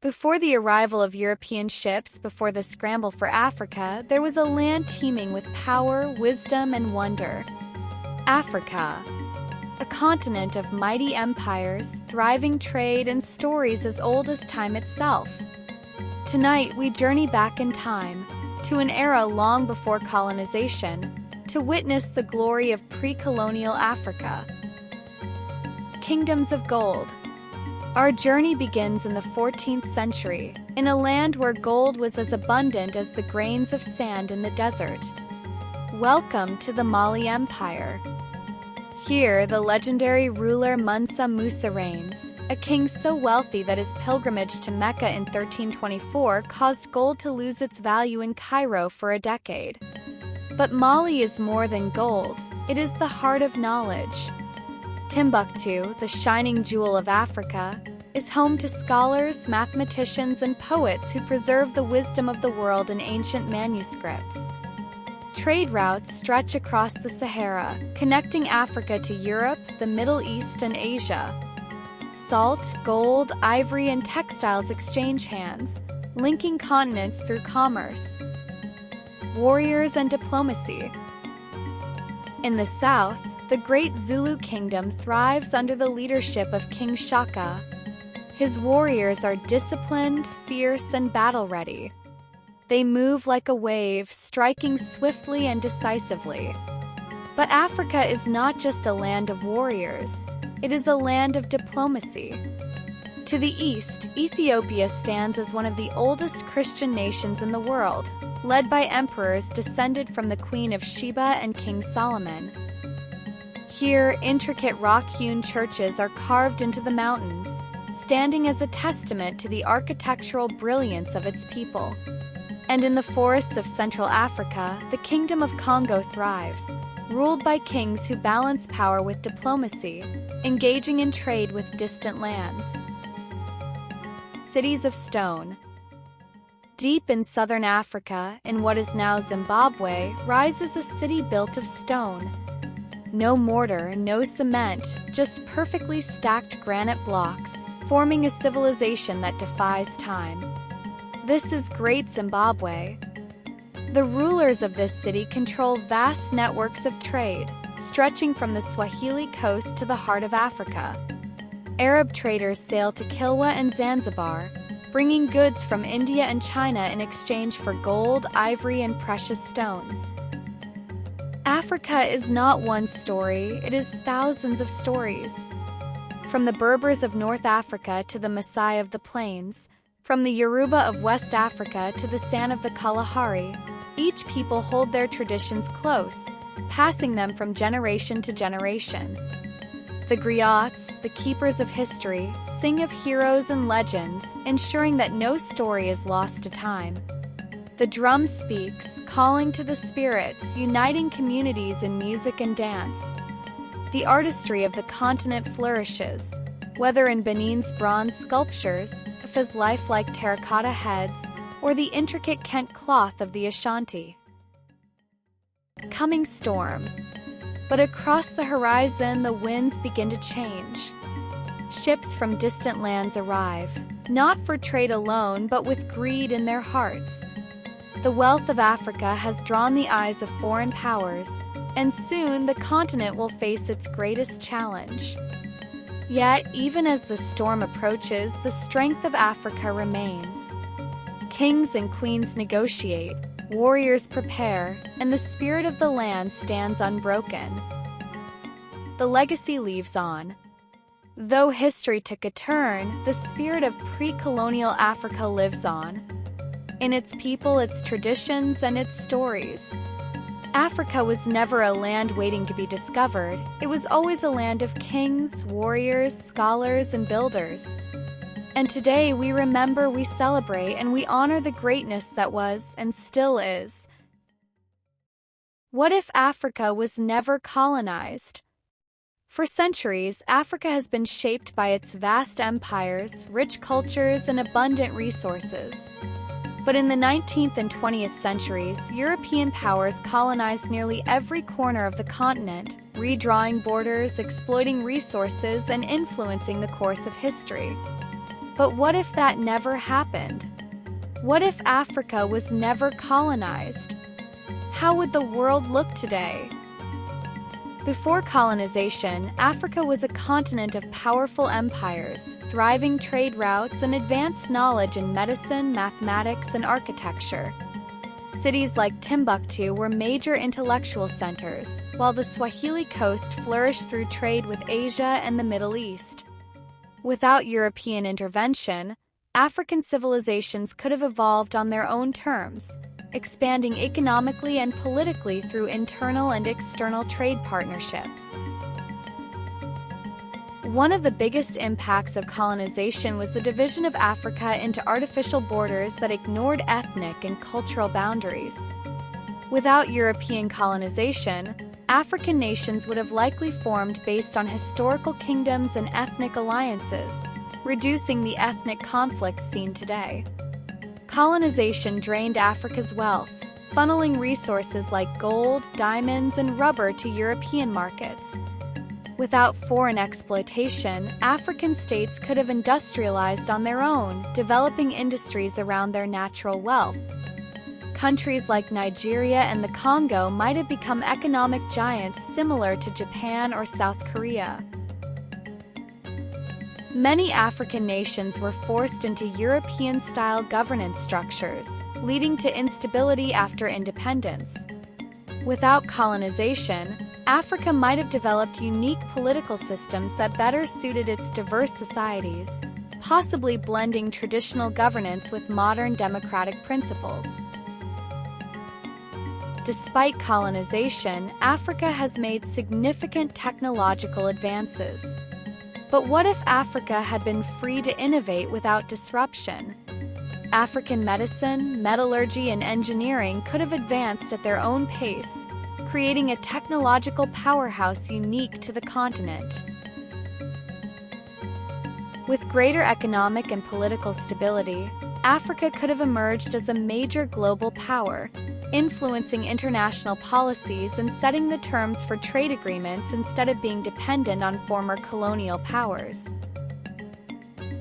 Before the arrival of European ships, before the scramble for Africa, there was a land teeming with power, wisdom, and wonder. Africa, a continent of mighty empires, thriving trade, and stories as old as time itself. Tonight, we journey back in time, to an era long before colonization, to witness the glory of pre-colonial Africa. Kingdoms of gold. Our journey begins in the 14th century, in a land where gold was as abundant as the grains of sand in the desert. Welcome to the Mali Empire. Here, the legendary ruler Mansa Musa reigns, a king so wealthy that his pilgrimage to Mecca in 1324 caused gold to lose its value in Cairo for a decade. But Mali is more than gold, it is the heart of knowledge. Timbuktu, the shining jewel of Africa, is home to scholars, mathematicians, and poets who preserve the wisdom of the world in ancient manuscripts. Trade routes stretch across the Sahara, connecting Africa to Europe, the Middle East, and Asia. Salt, gold, ivory, and textiles exchange hands, linking continents through commerce. Warriors and diplomacy. In the south, the great Zulu kingdom thrives under the leadership of King Shaka. His warriors are disciplined, fierce, and battle-ready. They move like a wave, striking swiftly and decisively. But Africa is not just a land of warriors, it is a land of diplomacy. To the east, Ethiopia stands as one of the oldest Christian nations in the world, led by emperors descended from the Queen of Sheba and King Solomon. Here, intricate rock-hewn churches are carved into the mountains, standing as a testament to the architectural brilliance of its people. And in the forests of Central Africa, the Kingdom of Congo thrives, ruled by kings who balance power with diplomacy, engaging in trade with distant lands. Cities of stone. Deep in southern Africa, in what is now Zimbabwe, rises a city built of stone. No mortar, no cement, just perfectly stacked granite blocks, forming a civilization that defies time. This is Great Zimbabwe. The rulers of this city control vast networks of trade, stretching from the Swahili coast to the heart of Africa. Arab traders sail to Kilwa and Zanzibar, bringing goods from India and China in exchange for gold, ivory, and precious stones. Africa is not one story, it is thousands of stories. From the Berbers of North Africa to the Maasai of the plains, from the Yoruba of West Africa to the San of the Kalahari, each people hold their traditions close, passing them from generation to generation. The griots, the keepers of history, sing of heroes and legends, ensuring that no story is lost to time. The drum speaks, calling to the spirits, uniting communities in music and dance. The artistry of the continent flourishes, whether in Benin's bronze sculptures, Africa's lifelike terracotta heads, or the intricate Kent cloth of the Ashanti. Coming storm. But across the horizon, the winds begin to change. Ships from distant lands arrive, not for trade alone, but with greed in their hearts. The wealth of Africa has drawn the eyes of foreign powers, and soon the continent will face its greatest challenge. Yet, even as the storm approaches, the strength of Africa remains. Kings and queens negotiate, warriors prepare, and the spirit of the land stands unbroken. The legacy lives on. Though history took a turn, the spirit of pre-colonial Africa lives on. In its people, its traditions, and its stories. Africa was never a land waiting to be discovered. It was always a land of kings, warriors, scholars, and builders. And today we remember, we celebrate, and we honor the greatness that was and still is. What if Africa was never colonized? For centuries, Africa has been shaped by its vast empires, rich cultures, and abundant resources. But in the 19th and 20th centuries, European powers colonized nearly every corner of the continent, redrawing borders, exploiting resources, and influencing the course of history. But what if that never happened? What if Africa was never colonized? How would the world look today? Before colonization, Africa was a continent of powerful empires, thriving trade routes, and advanced knowledge in medicine, mathematics, and architecture. Cities like Timbuktu were major intellectual centers, while the Swahili coast flourished through trade with Asia and the Middle East. Without European intervention, African civilizations could have evolved on their own terms, expanding economically and politically through internal and external trade partnerships. One of the biggest impacts of colonization was the division of Africa into artificial borders that ignored ethnic and cultural boundaries. Without European colonization, African nations would have likely formed based on historical kingdoms and ethnic alliances, reducing the ethnic conflicts seen today. Colonization drained Africa's wealth, funneling resources like gold, diamonds, and rubber to European markets. Without foreign exploitation, African states could have industrialized on their own, developing industries around their natural wealth. Countries like Nigeria and the Congo might have become economic giants similar to Japan or South Korea. Many African nations were forced into European-style governance structures, leading to instability after independence. Without colonization, Africa might have developed unique political systems that better suited its diverse societies, possibly blending traditional governance with modern democratic principles. Despite colonization, Africa has made significant technological advances. But what if Africa had been free to innovate without disruption? African medicine, metallurgy, and engineering could have advanced at their own pace, creating a technological powerhouse unique to the continent. With greater economic and political stability, Africa could have emerged as a major global power, influencing international policies and setting the terms for trade agreements instead of being dependent on former colonial powers.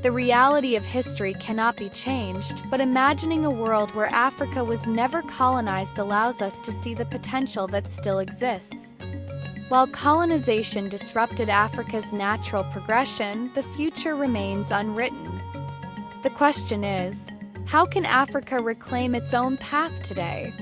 The reality of history cannot be changed, but imagining a world where Africa was never colonized allows us to see the potential that still exists. While colonization disrupted Africa's natural progression, the future remains unwritten. The question is, how can Africa reclaim its own path today?